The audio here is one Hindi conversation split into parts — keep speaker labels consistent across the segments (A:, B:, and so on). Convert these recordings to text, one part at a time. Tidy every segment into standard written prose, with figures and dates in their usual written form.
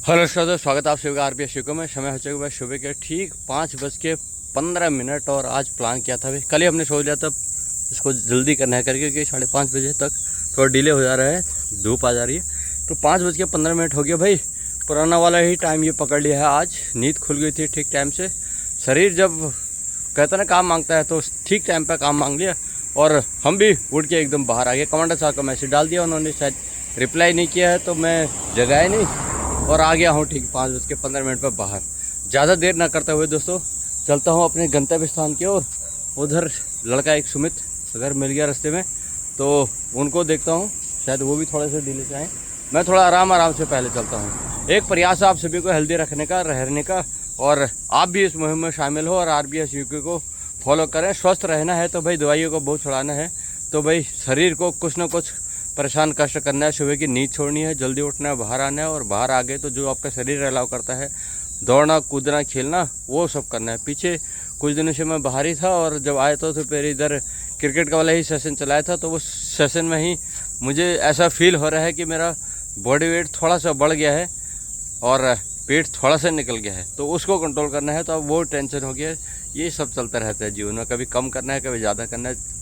A: हेलो श्रोता, स्वागत है आप सभी का आरपीएस शो में। समय हो चुका है सुबह के ठीक 5:15 और आज प्लान किया था। कल ही हमने सोच लिया था इसको जल्दी करना है करके, क्योंकि 5:30 बजे तक थोड़ा डिले हो जा रहा है, धूप आ जा रही है। तो 5:15 हो गया भाई, पुराना वाला ही टाइम ये पकड़ लिया है। आज नींद खुल गई थी ठीक टाइम से। शरीर जब कहता ना काम मांगता है तो ठीक टाइम पर काम मांग लिया और हम भी उठ के एकदम बाहर आ गए। कमांडर साहब का मैसेज डाल दिया, उन्होंने शायद रिप्लाई नहीं किया है तो मैं जगाया नहीं और आ गया हूँ ठीक 5:15 पर बाहर। ज़्यादा देर ना करते हुए दोस्तों चलता हूँ अपने गंतव्य स्थान की ओर। उधर लड़का एक सुमित अगर मिल गया रास्ते में तो उनको देखता हूँ, शायद वो भी थोड़े से डिले से आएँ। मैं थोड़ा आराम से पहले चलता हूँ। एक प्रयास है आप सभी को हेल्दी रखने का, रहने का, और आप भी इस मुहिम में शामिल हो और आरपीएस यूके को फॉलो करें। स्वस्थ रहना है तो भाई दवाइयों को बहुत छुड़ाना है, तो भाई शरीर को कुछ ना कुछ परेशान कष्ट करना है। सुबह की नींद छोड़नी है, जल्दी उठना है, बाहर आना है, और बाहर आ गए तो जो आपका शरीर अलाउ करता है दौड़ना कूदना खेलना वो सब करना है। पीछे कुछ दिनों से मैं बाहर ही था और जब आए तो फिर इधर क्रिकेट का वाला ही सेशन चलाया था, तो उस सेशन में ही मुझे ऐसा फील हो रहा है कि मेरा बॉडी वेट थोड़ा सा बढ़ गया है और पेट थोड़ा सा निकल गया है, तो उसको कंट्रोल करना है। तो अब वो टेंशन हो गया है। ये सब चलता रहता है जीवन में, कभी कम करना है कभी ज़्यादा करना है।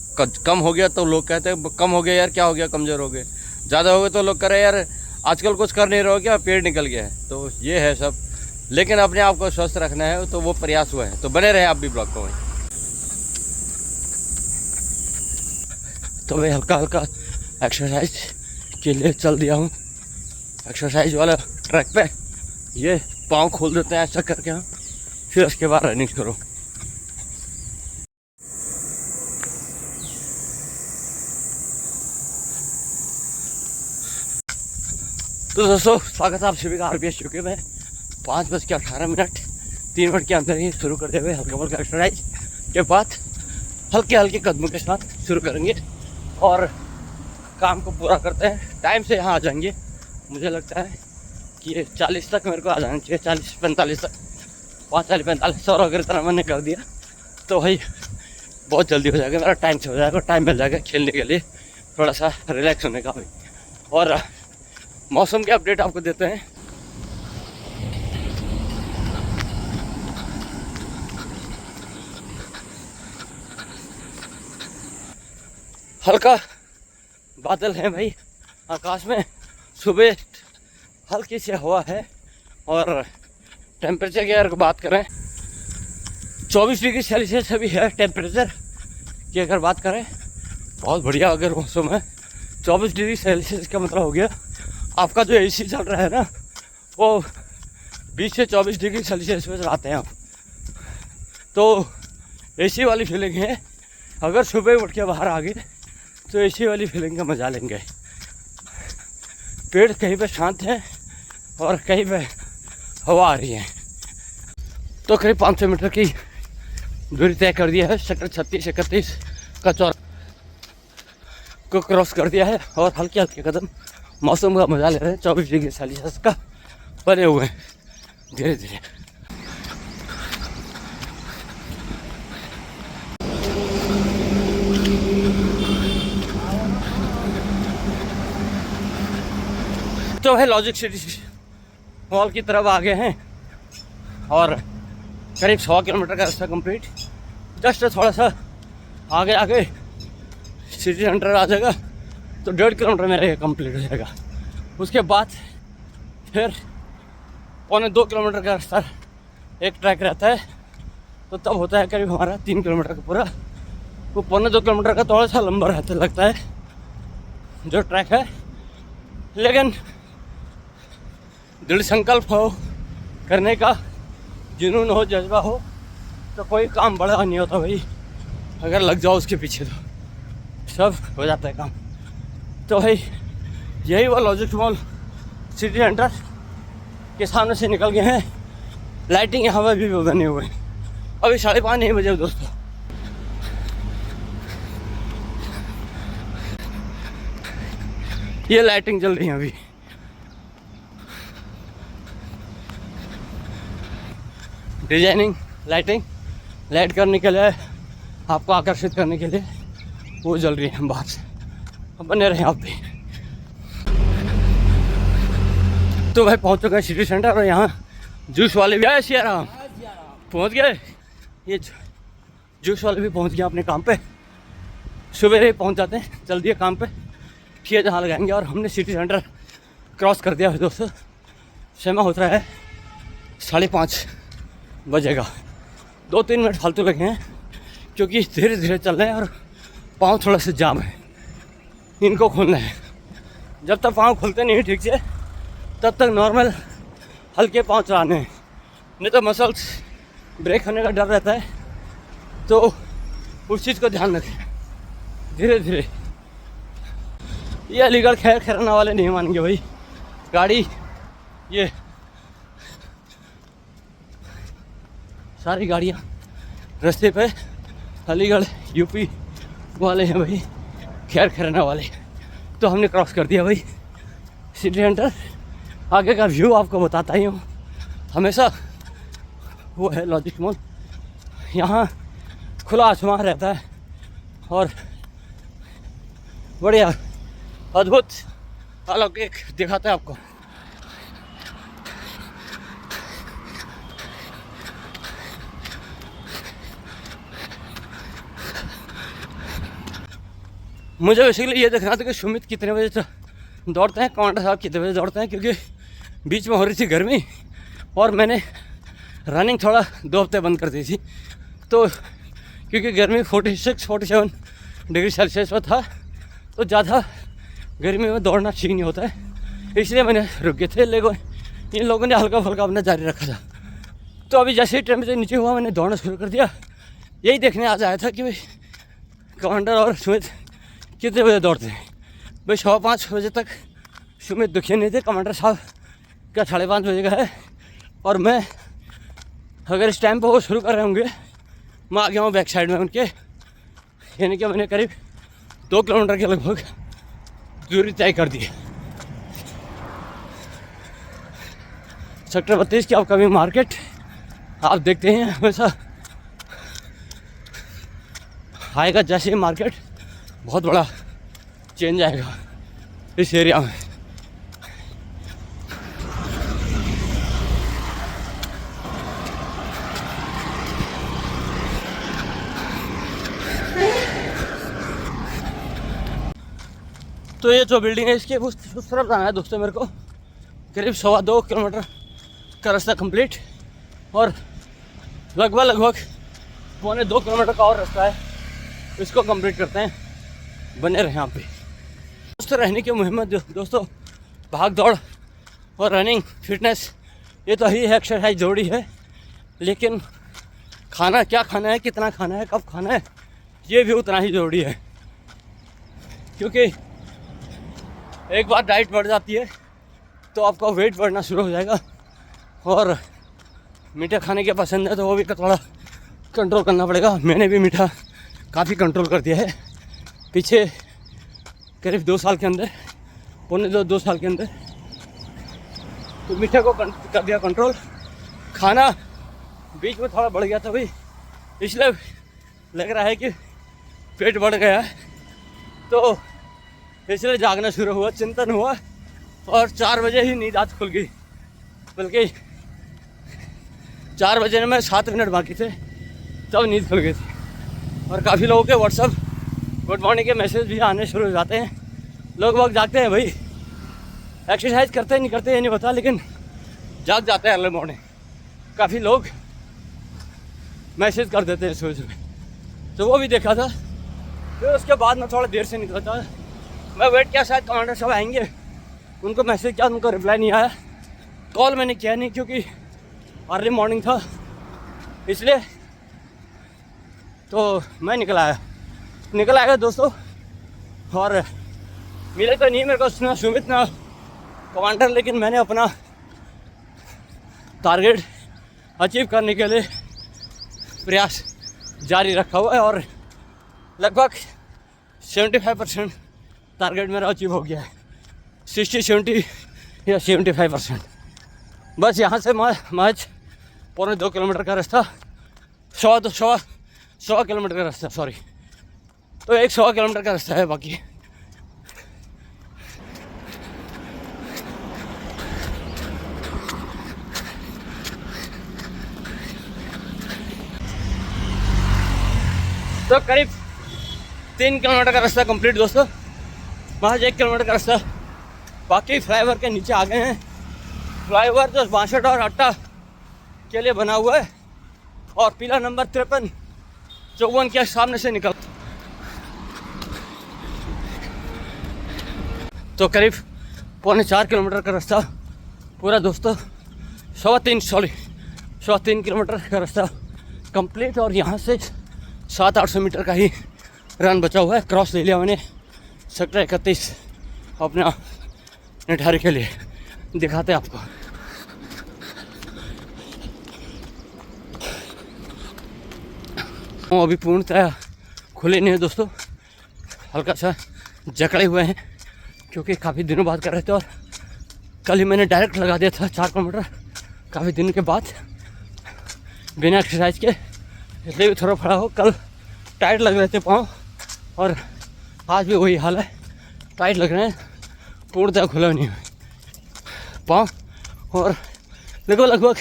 A: कम हो गया तो लोग कहते हैं कम हो गया यार, क्या हो गया, कमज़ोर हो गए। ज़्यादा हो गए तो लोग कह रहे हैं यार आजकल कुछ कर नहीं रहे हो क्या, पेट निकल गया है। तो ये है सब, लेकिन अपने आप को स्वस्थ रखना है तो वो प्रयास हुआ है। तो बने रहे आप भी ब्लॉग को। तो मैं हल्का हल्का एक्सरसाइज के लिए चल दिया हूँ एक्सरसाइज वाला ट्रैक पे। ये पाँव खोल देते हैं ऐसा करके हम, फिर उसके बाद रनिंग करो। तो दोस्तों स्वागत है आप सभी का आरपीएस शो में। 5:18 3 मिनट के अंदर ही शुरू कर देंगे हल्का फुल्का एक्सरसाइज के बाद हल्के हल्के कदमों के साथ शुरू करेंगे और काम को पूरा करते हैं। टाइम से यहाँ आ जाएंगे, मुझे लगता है कि 40 तक मेरे को आ जाना चाहिए, 40-45 तक, 45 और अगर इतना मैंने कर दिया तो भाई बहुत जल्दी हो जाएगा, मेरा टाइम से हो जाएगा, टाइम मिल जाएगा खेलने के लिए, थोड़ा सा रिलैक्स होने का भी। और मौसम के अपडेट आपको देते हैं। हल्का बादल है भाई आकाश में, सुबह हल्की सी हवा है और टेम्परेचर की अगर बात करें 24 डिग्री सेल्सियस अभी है टेम्परेचर की अगर बात करें। बहुत बढ़िया अगर मौसम है। 24 डिग्री सेल्सियस का मतलब हो गया आपका जो एसी चल रहा है ना वो 20 से 24 डिग्री सेल्सियस में चलाते हैं आप, तो एसी वाली फीलिंग है। अगर सुबह उठ के बाहर आ गए तो एसी वाली फीलिंग का मजा लेंगे। पेड़ कहीं पे शांत है और कहीं पे हवा आ रही है। तो करीब 500 मीटर की दूरी तय कर दिया है। सेक्टर 36-31 का चौराहा को क्रॉस कर दिया है और हल्के हल्के कदम मौसम का मजा ले रहे हैं। 24 डिग्री सेल्सियस का बने हुए हैं धीरे धीरे। तो है लॉजिक सिटी मॉल की तरफ आ गए हैं और करीब 100 किलोमीटर का रास्ता कंप्लीट। जस्ट थोड़ा सा आगे सिटी सेंटर आ जाएगा तो 1.5 किलोमीटर मेरे कंप्लीट हो जाएगा। उसके बाद फिर 1.25 किलोमीटर का रास्ता एक ट्रैक रहता है, तो तब होता है करीब हमारा 3 किलोमीटर का पूरा। वो 1.25 किलोमीटर का थोड़ा सा लंबा रहता लगता है जो ट्रैक है, लेकिन दृढ़ संकल्प हो करने का, जुनून हो, जज्बा हो तो कोई काम बड़ा नहीं होता भाई। अगर लग जाओ उसके पीछे तो सब हो जाता है काम। तो भाई यही वो लॉजिक मॉल सिटी सेंटर के सामने से निकल गए हैं। लाइटिंग यहाँ पर भी बने हुए हैं। अभी 5:30 बजे दोस्तों। ये लाइटिंग चल रही है अभी। डिजाइनिंग लाइटिंग लाइट करने के लिए, आपको आकर्षित करने के लिए वो जल रही है बाहर से। बने रहे आप भी। तो भाई पहुँच चुका है सिटी सेंटर और यहाँ जूस वाले भी आए सियाराम पहुँच गए। ये जूस वाले भी पहुँच गए अपने काम पे। सुबह ही पहुँच जाते हैं जल्दी है काम पे, ठीक है जहाँ लगाएंगे। और हमने सिटी सेंटर क्रॉस कर दिया है दोस्तों। समय होता है 5:30 बजे का। 2-3 मिनट फालतू लगे हैं क्योंकि धीरे धीरे चल रहे हैं और पाँव थोड़ा सा जाम है, इनको खोलना है। जब तक पाँव खुलते नहीं ठीक से तब तक नॉर्मल हल्के पाँव चलाने हैं, नहीं तो मसल्स ब्रेक होने का डर रहता है। तो उस चीज़ को ध्यान रखें धीरे धीरे। ये अलीगढ़ खैर खैराना वाले नहीं मानेंगे भाई। गाड़ी ये सारी गाड़ियाँ रास्ते पे अलीगढ़ यूपी वाले हैं भाई, खैर खैराना वाले। तो हमने क्रॉस कर दिया भाई सिटी सेंटर। आगे का व्यू आपको बताता ही हूँ हमेशा। वो है लॉजिक मॉल, यहाँ खुला आसमान रहता है और बढ़िया अद्भुत अलौकिक दिखाता है आपको। मुझे बेसिकली ये देखना था कि सुमित कितने बजे दौड़ते हैं, कमांडर साहब कितने बजे दौड़ते हैं, क्योंकि बीच में हो रही थी गर्मी और मैंने रनिंग थोड़ा 2 हफ्ते बंद कर दी थी। तो क्योंकि गर्मी 46-47 डिग्री सेल्सियस पर था तो ज़्यादा गर्मी में दौड़ना ठीक नहीं होता है, इसलिए मैंने रुक गए थे। लेकिन इन लोगों ने हल्का फुल्का अपना जारी रखा था। तो अभी जैसे ही टेम्परेचर नीचे हुआ मैंने दौड़ना शुरू कर दिया। यही देखने आज आया था कि भाई कमांडर और सुमित कितने बजे दौड़ते हैं। भाई 5:15 बजे तक सुमित दुखी नहीं थे, कमांडर साहब का 5:30 बजे का है। और मैं अगर इस टाइम पर वो शुरू कर रहे होंगे मैं आ गया हूँ बैक साइड में उनके, यानी कि मैंने करीब 2 किलोमीटर के लगभग दूरी तय कर दी है। सेक्टर 32 की अपकमिंग मार्केट आप देखते हैं हमेशा आएगा। जैसे ही मार्केट बहुत बड़ा चेंज आएगा इस एरिया में। तो ये जो बिल्डिंग है इसके उस तरफ जाना है दोस्तों मेरे को। करीब 2.25 किलोमीटर का रास्ता कंप्लीट और लगभग 2.25 किलोमीटर का और रास्ता है, इसको कंप्लीट करते हैं। बने रहे यहाँ पे दोस्तों। रहने की मुहिम में दोस्तों भाग दौड़ और रनिंग फिटनेस ये तो ही है, एक्सरसाइज जरूरी है। लेकिन खाना क्या खाना है, कितना खाना है, कब खाना है, ये भी उतना ही ज़रूरी है। क्योंकि एक बार डाइट बढ़ जाती है तो आपका वेट बढ़ना शुरू हो जाएगा। और मीठा खाने के पसंद है तो वो भी थोड़ा कंट्रोल करना पड़ेगा। मैंने भी मीठा काफ़ी कंट्रोल कर दिया है पीछे करीब 2 साल के अंदर, 2 साल के अंदर तो मीठे को कर दिया कंट्रोल। खाना बीच में थोड़ा बढ़ गया था भाई, इसलिए लग रहा है कि पेट बढ़ गया है, तो इसलिए जागना शुरू हुआ, चिंतन हुआ और 4 बजे ही नींद आज खुल गई। बल्कि 4 बजे में 7 मिनट बाकी थे तब नींद खुल गई थी। और काफ़ी लोगों के व्हाट्सअप गुड मॉर्निंग के मैसेज भी आने शुरू हो जाते हैं। लोग वक्त जागते हैं भाई, एक्सरसाइज करते नहीं करते ये नहीं पता, लेकिन जाग जाते हैं अर्ली मॉर्निंग। काफ़ी लोग मैसेज कर देते हैं सुबह सुबह, तो वो भी देखा था। फिर उसके बाद मैं थोड़ा देर से निकला था, मैं वेट किया शायद कमांडर साहब आएंगे, उनको मैसेज किया, उनको रिप्लाई नहीं आया। कॉल मैंने किया नहीं क्योंकि अर्ली मॉर्निंग था, इसलिए तो मैं निकल आया दोस्तों। और मिले तो नहीं मेरे को ना सुमित ना कमांडर, लेकिन मैंने अपना टारगेट अचीव करने के लिए प्रयास जारी रखा हुआ है और लगभग 75% टारगेट मेरा अचीव हो गया है। 60-70 या 75%। बस यहाँ से महज 2.25 किलोमीटर का रास्ता, 100 किलोमीटर का रास्ता, सॉरी, तो 100 किलोमीटर का रास्ता है बाकी। तो करीब 3 किलोमीटर का रास्ता कंप्लीट दोस्तों, महज 1 किलोमीटर का रास्ता बाकी फ्लाईओवर के नीचे आ गए हैं। फ्लाईओवर तो 62 और 8 के लिए बना हुआ है और पिलर नंबर 53 54 के सामने से निकल। तो करीब 3.25 किलोमीटर का रास्ता पूरा दोस्तों, 3.25 किलोमीटर का रास्ता कंप्लीट। और यहाँ से 700-800 मीटर का ही रन बचा हुआ है। क्रॉस ले लिया मैंने सेक्टर 31 अपना निठारी के लिए। दिखाते हैं आपको। अभी पूर्णतः खुले नहीं है दोस्तों, हल्का सा जकड़े हुए हैं क्योंकि काफ़ी दिनों बाद कर रहे थे। और कल ही मैंने डायरेक्ट लगा दिया था 4 किलोमीटर काफ़ी दिनों के बाद बिना एक्सरसाइज के, इसलिए भी थोड़ा फड़ा हो। कल टाइट लग रहे थे पाँव और आज भी वही हाल है, टाइट लग रहे हैं, पूर्णतः खुला नहीं है पाँव। और लगभग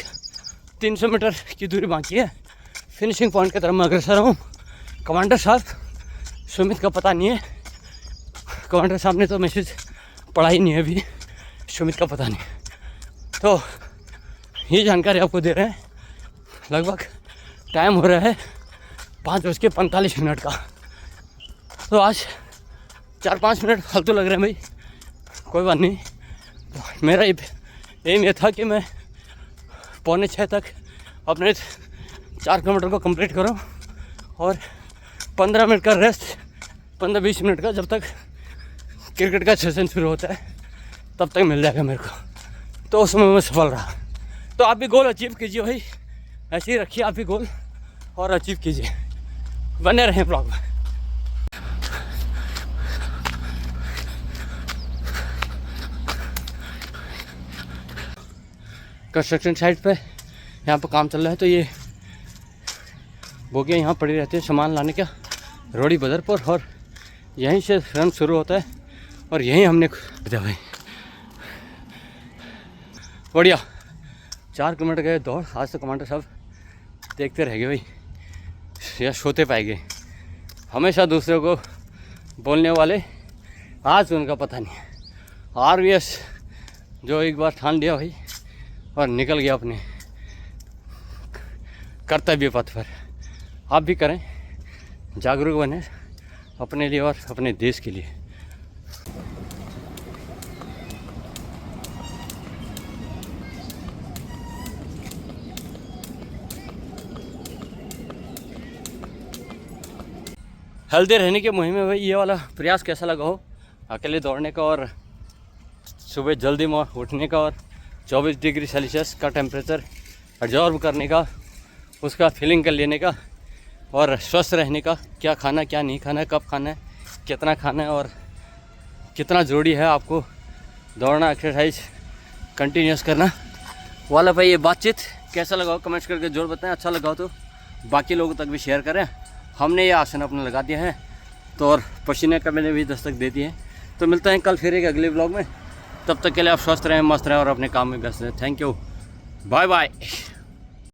A: 300 मीटर की दूरी बाकी है, फिनिशिंग पॉइंट की तरफ मैं अग्रसर हूँ। कमांडर साहब सुमित का पता नहीं है, कमांडर साहब ने तो मैसेज पढ़ा ही नहीं है अभी, सुमित का पता नहीं। तो ये जानकारी आपको दे रहे हैं। लगभग टाइम हो रहा है 5:45 का। तो आज 4-5 मिनट फालतू लग रहे हैं भाई, कोई बात नहीं। मेरा एम ये था कि मैं 5:45 तक अपने 4 किलोमीटर को कंप्लीट करूं और 15 मिनट का रेस्ट, 15-20 मिनट का, जब तक क्रिकेट का सेशन शुरू होता है तब तक मिल जाएगा मेरे को। तो उसमें मैं सफल रहा। तो आप भी गोल अचीव कीजिए भाई, ऐसे ही रखिए आप भी गोल और अचीव कीजिए। बने रहें ब्लॉग में। कंस्ट्रक्शन साइट पे यहाँ पर काम चल रहा है। तो ये बोगियाँ यहाँ पड़ी रहती है सामान लाने का, रोड़ी बदर पर, और यहीं से रन शुरू होता है और यहीं हमने भाई बढ़िया 4 किलोमीटर गए दौड़। आज तो कमांडर साहब देखते रह गए भाई या सोते पाएंगे। हमेशा दूसरे को बोलने वाले, आज उनका पता नहीं है। RVS जो एक बार ठान लिया भाई और निकल गया अपने कर्तव्य पथ पर। आप भी करें, जागरूक बने अपने लिए और अपने देश के लिए। हेल्दी रहने की मुहिम में भाई ये वाला प्रयास कैसा लगा हो, अकेले दौड़ने का और सुबह जल्दी उठने का और 24 डिग्री सेल्सियस का टेम्परेचर ऑब्जर्व करने का, उसका फीलिंग कर लेने का, और स्वस्थ रहने का, क्या खाना क्या नहीं खाना है, कब खाना है, कितना खाना है और कितना ज़रूरी है आपको दौड़ना, एक्सरसाइज कंटिन्यूस करना वाला भाई ये बातचीत कैसा लगा हो कमेंट्स करके जरूर बताएं। अच्छा लगा हो तो बाकी लोगों तक भी शेयर करें। हमने ये आसन अपना लगा दिया है तो, और पसीने का मैंने भी दस्तक दे दी है। तो मिलते हैं कल फिर एक अगले व्लॉग में। तब तक के लिए आप स्वस्थ रहें, मस्त रहें और अपने काम में व्यस्त रहें। Thank you, bye bye.